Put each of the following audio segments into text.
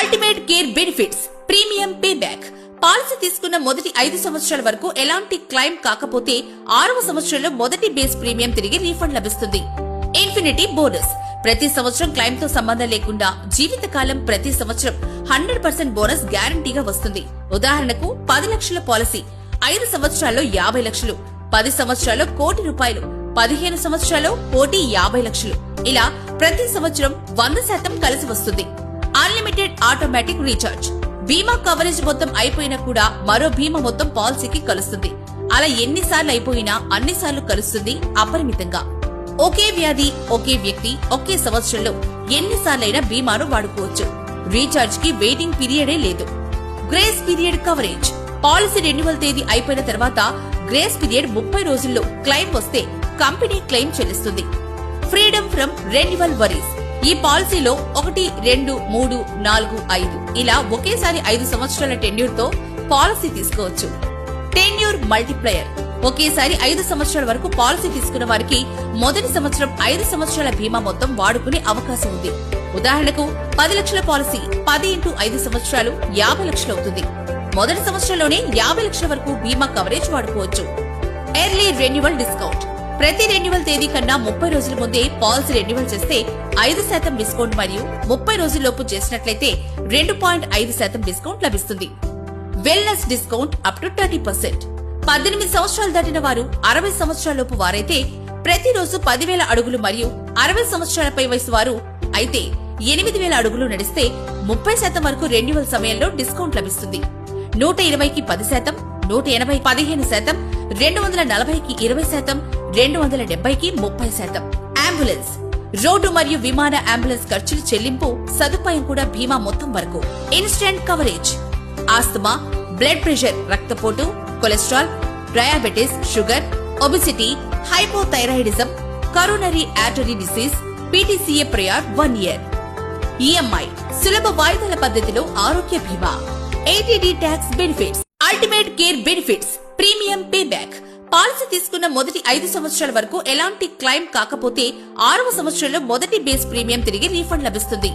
Ultimate care benefits premium pay back. Policy తీసుకున్న మొదటి 5 సంవత్సరాల వరకు ఎలాంటి క్లైమ్ కాకపోతే 6వ సంవత్సరంలో మొదటి బేస్ ప్రీమియం తిరిగి రీఫండ్ లభిస్తుంది. Infinity bonus. ప్రతి సంవత్సరం క్లైమ్ తో సంబంధం లేకుండా జీవితకాలం ప్రతి సంవత్సరం 100% బోనస్ గ్యారంటీగా వస్తుంది. ఉదాహరణకు 10 లక్షల పాలసీ 5 సంవత్సరాల్లో 50 లక్షలు, 10 సంవత్సరాల్లో ₹1,00,00,000, 15 సంవత్సరాల్లో ₹1,50,00,000. ఇలా ప్రతి సంవత్సరం 100% కలిసి వస్తుంది. Unlimited automatic recharge. బీమా కవరేజ్ మొత్తం అయిపోయినా కూడా మరో బీమా మొత్తం పాలసీకి కలుస్తుంది. అలా ఎన్నిసార్లు అయిపోయినా అన్నిసార్లు కలుస్తుంది అపరిమితంగా. ఒకే వ్యాధి, ఒకే వ్యక్తి, ఒకే సంవత్సరంలో ఎన్నిసార్లైనా బీమాను వాడుకోవచ్చు. రీఛార్జ్ కి వెయిటింగ్ పీరియడే లేదు. Grace period coverage. Policy renewal తేదీ అయిపోయిన తర్వాత గ్రేస్ పీరియడ్ 30 రోజుల్లో క్లెయిమ్ వస్తే కంపెనీ క్లెయిమ్ చెల్లిస్తుంది. Freedom from renewal worries. ఈ పాలసీలో 1, 2, 3, 4, 5 ఇలా ఒకేసారి 5 సంవత్సరాల టెన్యూర్ తో పాలసీ తీసుకోవచ్చు. Tenure multiplier. ఒకేసారి 5 సంవత్సరాల వరకు పాలసీ తీసుకున్న వారికి మొదటి సంవత్సరం 5 సంవత్సరాల బీమా మొత్తం వాడుకునే అవకాశం ఉంది. ఉదాహరణకు 10 లక్షల పాలసీ 10 × 5 సంవత్సరాలు 50 లక్షలు అవుతుంది. మొదటి సంవత్సరంలోనే 50 లక్షల వరకు బీమా కవరేజ్ వాడుకోవచ్చు. Early renewal discount. ప్రతి రెన్యువల్ తేదీ కన్నా 30 రోజుల ముందే పాలసీ రెన్యువల్ చేస్తే 5% డిస్కౌంట్ మరియు 30 రోజుల్లోపు చేసినట్లయితే 2.5% డిస్కౌంట్ లభిస్తుంది. Wellness discount up to 30%. 18 సంవత్సరాలు దాటిన వారు 60 సంవత్సరాలలోపు వారైతే ప్రతిరోజు 10,000 అడుగులు మరియు 60 సంవత్సరాలపై వయసు వారు అయితే 8,000 అడుగులు నడిస్తే 30% వరకు రెన్యువల్ సమయంలో డిస్కౌంట్ లభిస్తుంది. 120కి 10%, 180కి 15%, 240కి 20%, 270కి 30%. అంబులెన్స్. రోడ్డు మరియు విమాన అంబులెన్స్ ఖర్చులు చెల్లింపు సదుపాయం కూడా బీమా మొత్తం వరకు. Instant coverage. Asthma, blood pressure, రక్తపోటు, cholesterol, diabetes, sugar, obesity, hypothyroidism, coronary artery disease, PTCA prior 1 year. EMI. సులభ వాయిదాల పద్ధతిలో ఆరోగ్య బీమా. ATD tax benefits. Ultimate care benefits premium pay back. Policy తీసుకున్న మొదటి 5 సంవత్సరాల వరకు ఎలాంటి క్లైమ్ కాకపోతే 6వ సంవత్సరంలో మొదటి బేస్ ప్రీమియం తిరిగి రీఫండ్ లభిస్తుంది.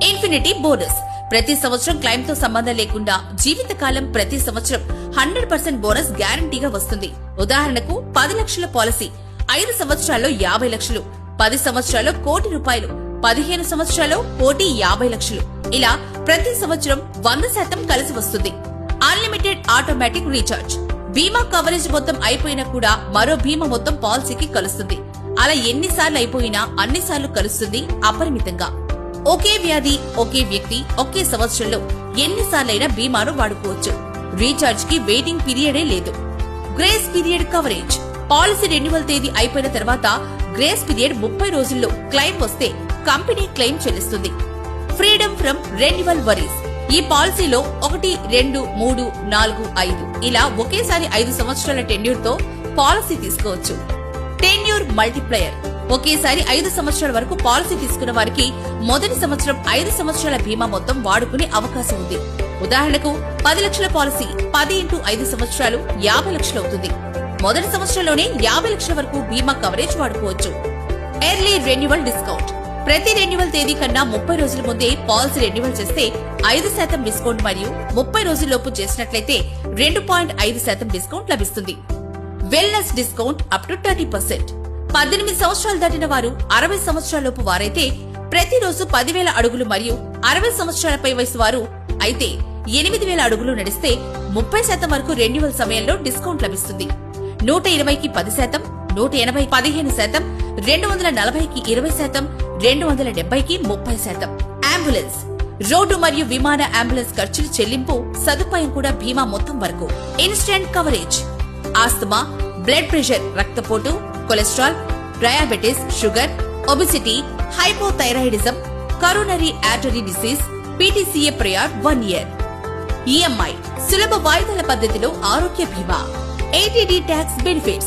Infinity bonus. ప్రతి సంవత్సరం క్లైమ్ తో సంబంధం లేకుండా జీవితకాలం ప్రతి సంవత్సరం 100% బోనస్ గ్యారంటీగా వస్తుంది. ఉదాహరణకు 10 లక్షల పాలసీ 5 సంవత్సరాల్లో 50 లక్షలు, 10 సంవత్సరాల్లో ₹1,00,00,000, 15 సంవత్సరాల్లో ₹1,50,00,000. ఇలా ప్రతి సంవత్సరం 100% కలిసి వస్తుంది. Unlimited automatic recharge. బీమా కవరేజ్ మొత్తం అయిపోయినా కూడా మరో బీమా మొత్తం పాలసీకి కలుస్తుంది. అలా ఎన్నిసార్లు అయిపోయినా అన్నిసార్లు కలుస్తుంది అపరిమితంగా. ఒకే వ్యాధి, ఒకే వ్యక్తి, ఒకే సంవత్సరంలో ఎన్నిసార్లైనా బీమాను వాడుకోవచ్చు. రీఛార్జ్ కి వెయిటింగ్ పీరియడే లేదు. Grace period coverage. Policy renewal తేదీ అయిపోయిన తర్వాత గ్రేస్ పీరియడ్ 30 రోజుల్లో క్లెయిమ్ వస్తే కంపెనీ క్లెయిమ్ చెల్లిస్తుంది. Freedom from renewal worries. ఈ పాలసీలో 1, 2, 3, 4, 5 ఇలా ఒకేసారి 5 సంవత్సరాల టెన్యూర్ తో పాలసీ తీసుకోవచ్చు. Tenure multiplier. ఒకేసారి 5 సంవత్సరాల వరకు పాలసీ తీసుకున్న వారికి మొదటి సంవత్సరం 5 సంవత్సరాల బీమా మొత్తం వాడుకునే అవకాశం ఉంది. ఉదాహరణకు 10 లక్షల పాలసీ 10 × 5 సంవత్సరాలు 50 లక్షలు అవుతుంది. మొదటి సంవత్సరంలోనే 50 లక్షల వరకు బీమా కవరేజ్ వాడుకోవచ్చు. Early renewal discount. ప్రతి రెన్యువల్ తేదీ కన్నా 30 రోజుల ముందే పాలసీ రెన్యువల్ చేస్తే 5% డిస్కౌంట్ మరియు 30 రోజుల్లోపు చేసినట్లయితే 2.5% డిస్కౌంట్ లభిస్తుంది. Wellness discount up to 30%. 18 సంవత్సరాలు దాటిన వారు 60 సంవత్సరాలలోపు వారైతే ప్రతిరోజు 10,000 అడుగులు మరియు 60 సంవత్సరాలపై వయసు వారు అయితే 8,000 అడుగులు నడిస్తే 30% వరకు రెన్యువల్ సమయంలో డిస్కౌంట్ లభిస్తుంది. 120కి 10%, 180కి 15%, 240కి 20%, 270కి 30%. అంబులెన్స్. రోడ్డు మరియు విమాన అంబులెన్స్ ఖర్చులు చెల్లింపు సదుపాయం కూడా బీమా మొత్తం వరకు. Instant coverage. Asthma, blood pressure, రక్తపోటు, cholesterol, diabetes, sugar, obesity, hypothyroidism, coronary artery disease, PTCA prior 1 year. EMI. సులభ వాయిదాల పద్ధతిలో ఆరోగ్య బీమా. ATD tax benefits.